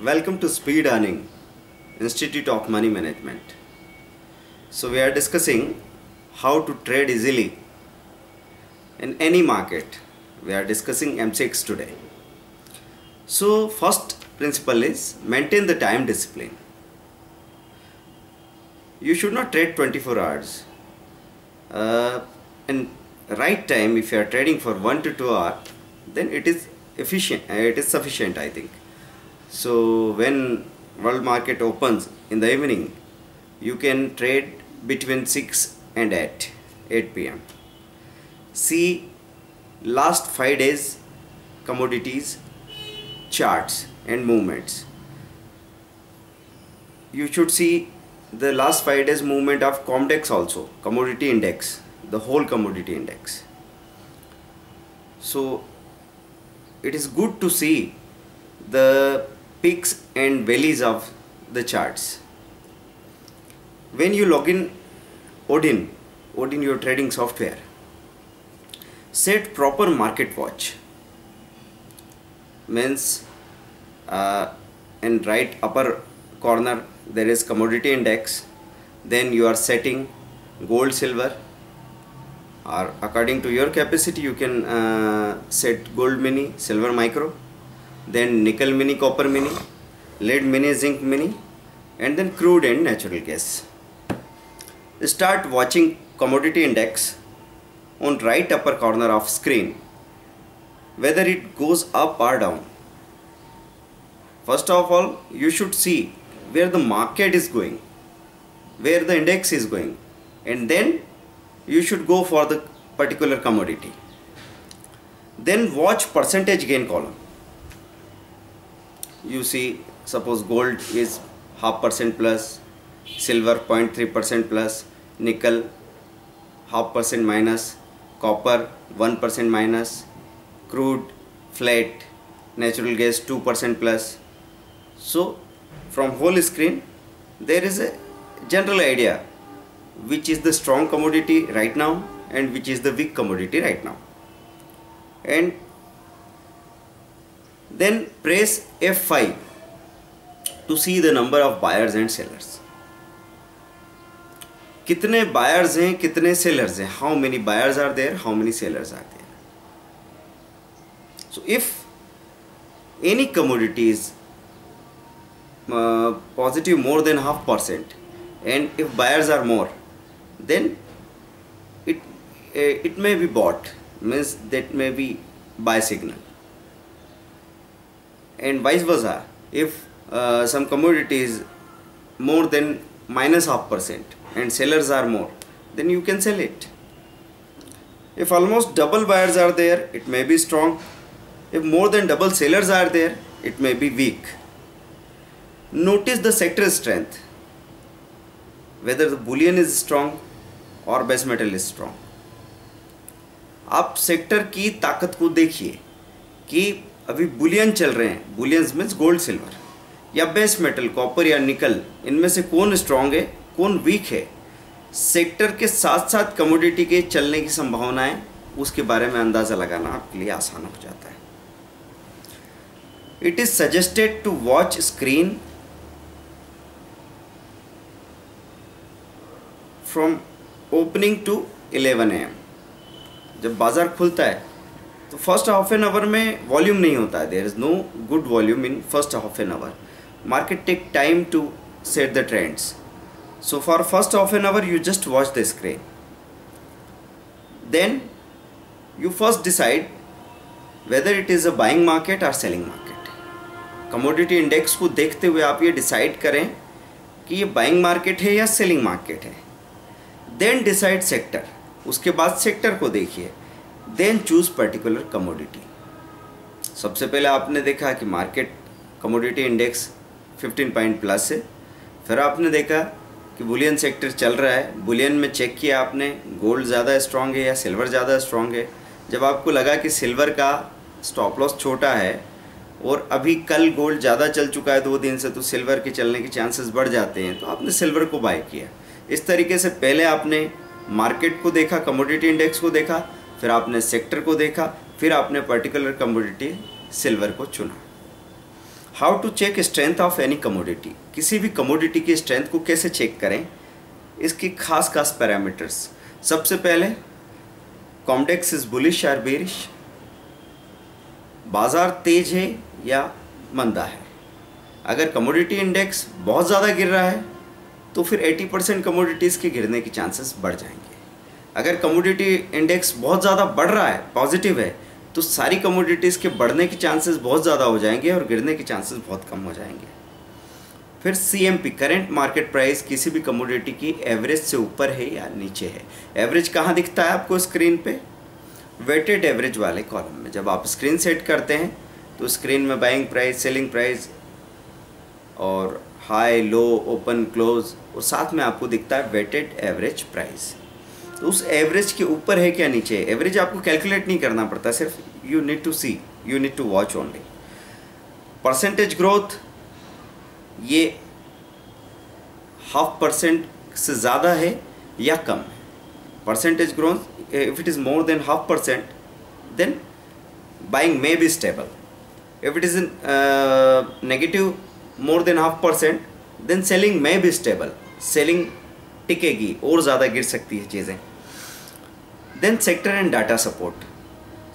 Welcome to Speed Earning, Institute of Money Management. So we are discussing how to trade easily in any market. We are discussing MCX today. So first principle is maintain the time discipline. You should not trade 24 hours. In right time, if you are trading for 1 to 2 hours, then it is efficient. It is sufficient, I think. So when world market opens in the evening, you can trade between 6 and 8 p.m. See last 5 days commodities charts and movements. You should see the last 5 days movement of Comdex also, commodity index, the whole commodity index. So it is good to see the peaks and valleys of the charts. When you log in Odin your trading software, set proper market watch. Means in right upper corner there is commodity index, then you are setting gold, silver, or according to your capacity you can set gold mini, silver micro, then nickel mini, copper mini, lead mini, zinc mini, and then crude and natural gas. Start watching commodity index on right upper corner of screen, whether it goes up or down. First of all, you should see where the market is going, where the index is going, and then you should go for the particular commodity. Then watch percentage gain column. You see, suppose gold is 0.5% plus, silver 0.3% plus, nickel 0.5% minus, copper 1% minus, crude flat, natural gas 2% plus. So from whole screen there is a general idea which is the strong commodity right now and which is the weak commodity right now. And then press F5 to see the number of buyers and sellers. कितने buyers हैं, कितने sellers हैं, how many buyers are there, how many sellers are there. So if any commodity is positive more than 0.5% and if buyers are more, then it may be bought, means that may be buy signal. And vice versa, if some commodity is more than minus 0.5% and sellers are more, then you can sell it. If almost double buyers are there, it may be strong. If more than double sellers are there, it may be weak. Notice the sector strength, whether the bullion is strong or base metal is strong. आप sector की ताकत को देखिए कि अभी Boolean चल रहे हैं, बुलियंस मीन्स गोल्ड, सिल्वर, या बेस मेटल कॉपर या निकल, इनमें से कौन स्ट्रांग है, कौन वीक है. सेक्टर के साथ साथ कमोडिटी के चलने की संभावनाएं, उसके बारे में अंदाज़ा लगाना आपके लिए आसान हो जाता है. It is suggested to watch screen from opening to 11 AM. जब बाज़ार खुलता है तो फर्स्ट हाफ एन आवर में वॉल्यूम नहीं होता है. There is no good volume in first half an hour. Market take time to set the trends. So for first half an hour you just watch the screen. Then you first decide whether it is a buying market or selling market. Commodity index को देखते हुए आप ये decide करें कि ये buying market है या selling market है. Then decide sector. उसके बाद sector को देखिए. Then choose particular commodity. सबसे पहले आपने देखा कि market commodity index 15 point plus है. फिर आपने देखा कि बुलियन सेक्टर चल रहा है. बुलियन में चेक किया आपने गोल्ड ज़्यादा स्ट्रॉन्ग है या सिल्वर ज़्यादा स्ट्रॉन्ग है. जब आपको लगा कि सिल्वर का स्टॉप लॉस छोटा है और अभी कल गोल्ड ज़्यादा चल चुका है 2 दिन से, तो सिल्वर के चलने के चांसेस बढ़ जाते हैं, तो आपने सिल्वर को बाय किया. इस तरीके से पहले आपने मार्केट को देखा, कमोडिटी इंडेक्स को देखा, फिर आपने सेक्टर को देखा, फिर आपने पर्टिकुलर कमोडिटी सिल्वर को चुना. How to check strength of any commodity, किसी भी कमोडिटी की स्ट्रेंथ को कैसे चेक करें, इसकी खास खास पैरामीटर्स। सबसे पहले कॉमडेक्स इज बुलिश और बेरिश, बाजार तेज है या मंदा है। अगर कमोडिटी इंडेक्स बहुत ज़्यादा गिर रहा है तो फिर 80% कमोडिटीज़ के गिरने के चांसेस बढ़ जाएंगे। अगर कमोडिटी इंडेक्स बहुत ज़्यादा बढ़ रहा है, पॉजिटिव है, तो सारी कमोडिटीज़ के बढ़ने के चांसेस बहुत ज़्यादा हो जाएंगे और गिरने के चांसेस बहुत कम हो जाएंगे। फिर CMP, करेंट मार्केट प्राइस, किसी भी कमोडिटी की एवरेज से ऊपर है या नीचे है। एवरेज कहाँ दिखता है आपको स्क्रीन पे? वेटेड एवरेज वाले कॉलम में। जब आप स्क्रीन सेट करते हैं तो स्क्रीन में बाइंग प्राइस, सेलिंग प्राइस और हाई, लो, ओपन, क्लोज, और साथ में आपको दिखता है वेटेड एवरेज प्राइस। तो उस एवरेज के ऊपर है क्या नीचे? एवरेज आपको कैलकुलेट नहीं करना पड़ता, सिर्फ you need to see, you need to watch only. Percentage growth, ये 0.5% से ज़्यादा है या कम है। Percentage growth, if it is more than 0.5%, then buying may be stable. If it is negative more than 0.5%, then selling may be stable, selling टिकेगी, और ज़्यादा गिर सकती है चीज़ें। Then sector and data support,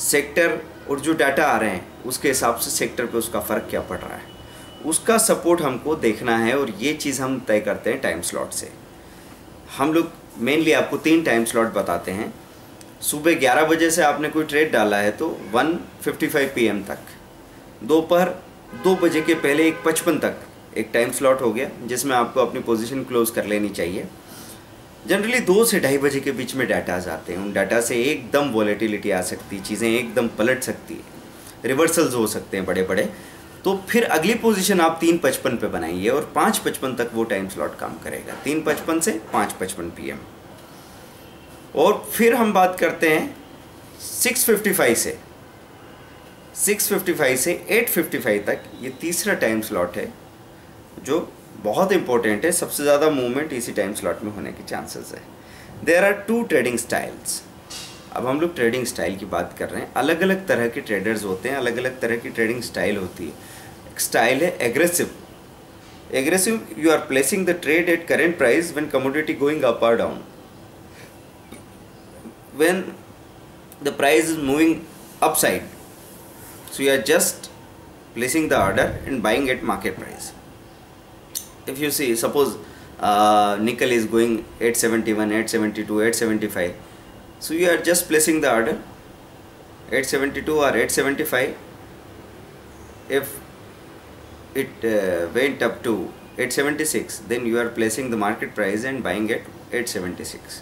sector और जो डाटा आ रहे हैं उसके हिसाब से सेक्टर पे उसका फ़र्क क्या पड़ रहा है, उसका सपोर्ट हमको देखना है, और ये चीज़ हम तय करते हैं टाइम स्लॉट से। हम लोग मेनली आपको 3 टाइम स्लॉट बताते हैं। सुबह 11 बजे से आपने कोई ट्रेड डाला है तो 1:55 PM तक, दोपहर 2 बजे के पहले 1:55 तक एक टाइम स्लॉट हो गया, जिसमें आपको अपनी पोजीशन क्लोज कर लेनी चाहिए। जनरली 2 से 2:30 बजे के बीच में डाटा आ जाते हैं। उन डाटा से एकदम वॉलेटिलिटी आ सकती है, चीज़ें एकदम पलट सकती है, रिवर्सल्स हो सकते हैं बड़े बड़े। तो फिर अगली पोजीशन आप 3:55 पे बनाइए और 5:55 तक वो टाइम स्लॉट काम करेगा, 3:55 से 5:55 PM। और फिर हम बात करते हैं 6:55 से 8:55 तक, ये तीसरा टाइम स्लॉट है जो बहुत इंपॉर्टेंट है। सबसे ज़्यादा मूवमेंट इसी टाइम स्लॉट में होने के चांसेस है। There are 2 trading styles. अब हम लोग ट्रेडिंग स्टाइल की बात कर रहे हैं। अलग अलग तरह के ट्रेडर्स होते हैं, अलग अलग तरह की ट्रेडिंग स्टाइल होती है। एक स्टाइल है aggressive. Aggressive, you are placing the trade at current price when commodity going up और down, when the price is moving upside, so you are just placing the order and buying at market price. If you see, suppose nickel is going 871, 872, 875, so you are just placing the order 872 or 875. If it went up to 876, then you are placing the market price and buying at 876.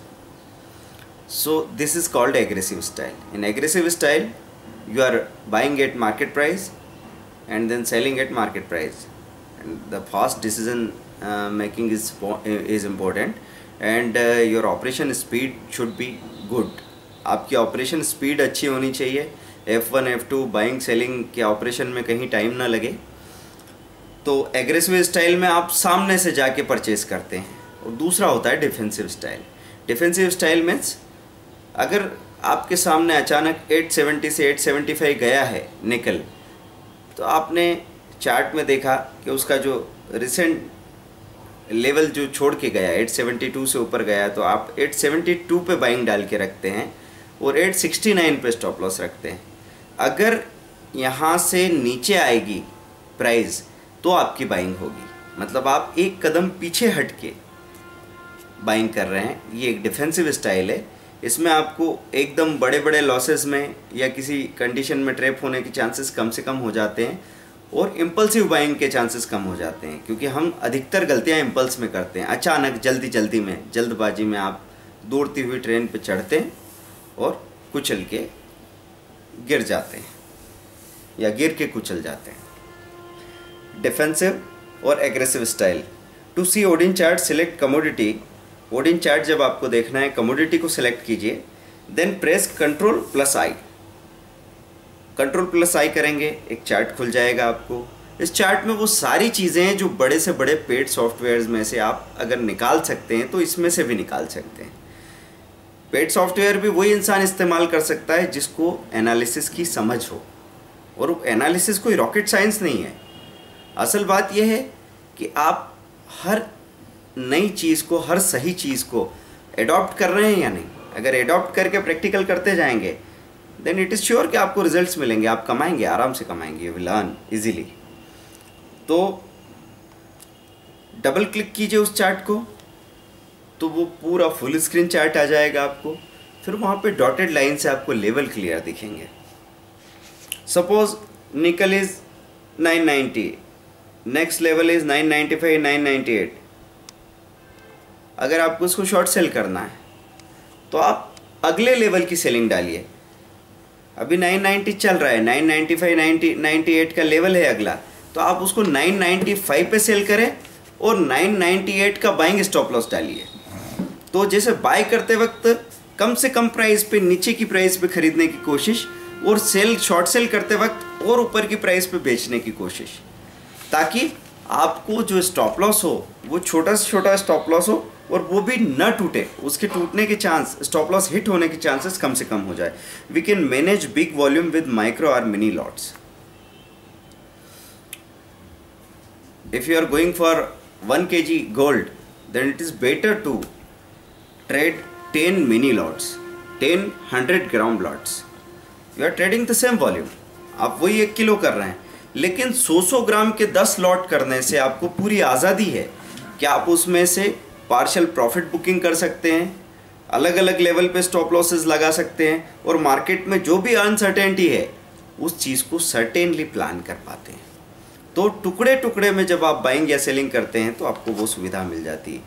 So this is called aggressive style. In aggressive style, you are buying at market price and then selling at market price, and the fast decision making is important, and your operation speed should be good. आपकी operation speed अच्छी होनी चाहिए। F1 F2 buying selling के operation में कहीं time ना लगे। तो एग्रेसिव स्टाइल में आप सामने से जाके परचेज करते हैं। और दूसरा होता है defensive style. Defensive style means अगर आपके सामने अचानक 870 से 875 गया है निकल, तो आपने चार्ट में देखा कि उसका जो रिसेंट लेवल जो छोड़ के गया 872 से ऊपर गया, तो आप 872 पे बाइंग डाल के रखते हैं और 869 पे स्टॉप लॉस रखते हैं। अगर यहाँ से नीचे आएगी प्राइस तो आपकी बाइंग होगी, मतलब आप एक कदम पीछे हट के बाइंग कर रहे हैं। ये एक डिफेंसिव स्टाइल है। इसमें आपको एकदम बड़े बड़े लॉसेस में या किसी कंडीशन में ट्रैप होने के चांसेस कम से कम हो जाते हैं, और इम्पल्सिव बाइंग के चांसेस कम हो जाते हैं, क्योंकि हम अधिकतर गलतियां इम्पल्स में करते हैं। अचानक जल्दी में, जल्दबाजी में आप दौड़ती हुई ट्रेन पे चढ़ते हैं और कुचल के गिर जाते हैं या गिर के कुचल जाते हैं। डिफेंसिव और aggressive style. To see Odin chart, select commodity. Odin chart जब आपको देखना है, कमोडिटी को सिलेक्ट कीजिए, देन प्रेस Ctrl+I। Ctrl+I करेंगे, एक चार्ट खुल जाएगा आपको। इस चार्ट में वो सारी चीज़ें हैं जो बड़े से बड़े पेड सॉफ्टवेयर्स में से आप अगर निकाल सकते हैं तो इसमें से भी निकाल सकते हैं। पेड सॉफ्टवेयर भी वही इंसान इस्तेमाल कर सकता है जिसको एनालिसिस की समझ हो, और वो एनालिसिस कोई रॉकेट साइंस नहीं है। असल बात यह है कि आप हर नई चीज़ को, हर सही चीज़ को एडॉप्ट कर रहे हैं या नहीं। अगर एडॉप्ट करके प्रैक्टिकल करते जाएंगे देन इट इज़ श्योर कि आपको रिजल्ट्स मिलेंगे, आप कमाएंगे, आराम से कमाएंगे, यू विल अर्न इजीली। तो डबल क्लिक कीजिए उस चार्ट को तो वो पूरा फुल स्क्रीन चार्ट आ जाएगा आपको। फिर वहाँ पे डॉटेड लाइन से आपको लेवल क्लियर दिखेंगे। सपोज निकल इज़ 990, नेक्स्ट लेवल इज़ 995, 998। अगर आपको उसको शॉर्ट सेल करना है तो आप अगले लेवल की सेलिंग डालिए। अभी 990 चल रहा है, 995, 98 का लेवल है अगला, तो आप उसको 995 पे सेल करें और 998 का बाइंग स्टॉप लॉस डालिए। तो जैसे बाय करते वक्त कम से कम प्राइस पे, नीचे की प्राइस पे खरीदने की कोशिश, और शॉर्ट सेल करते वक्त और ऊपर की प्राइस पे बेचने की कोशिश, ताकि आपको जो स्टॉप लॉस हो वो छोटा से छोटा स्टॉप लॉस हो और वो भी न टूटे, उसके टूटने के चांस, स्टॉप लॉस हिट होने के चांसेस कम से कम हो जाए। We can manage big volume with micro और mini lots. If you are going for 1 kg gold, then it is better to trade 10 mini lots, 10 100-gram lots. You are trading the same volume, आप वही 1 kilo कर रहे हैं, लेकिन 100 ग्राम के 10 lot करने से आपको पूरी आज़ादी है कि आप उसमें से पार्शियल प्रॉफिट बुकिंग कर सकते हैं, अलग अलग लेवल पे स्टॉप लॉसेस लगा सकते हैं, और मार्केट में जो भी अनसर्टेनिटी है उस चीज़ को सर्टेनली प्लान कर पाते हैं। तो टुकड़े टुकड़े में जब आप बाइंग या सेलिंग करते हैं तो आपको वो सुविधा मिल जाती है।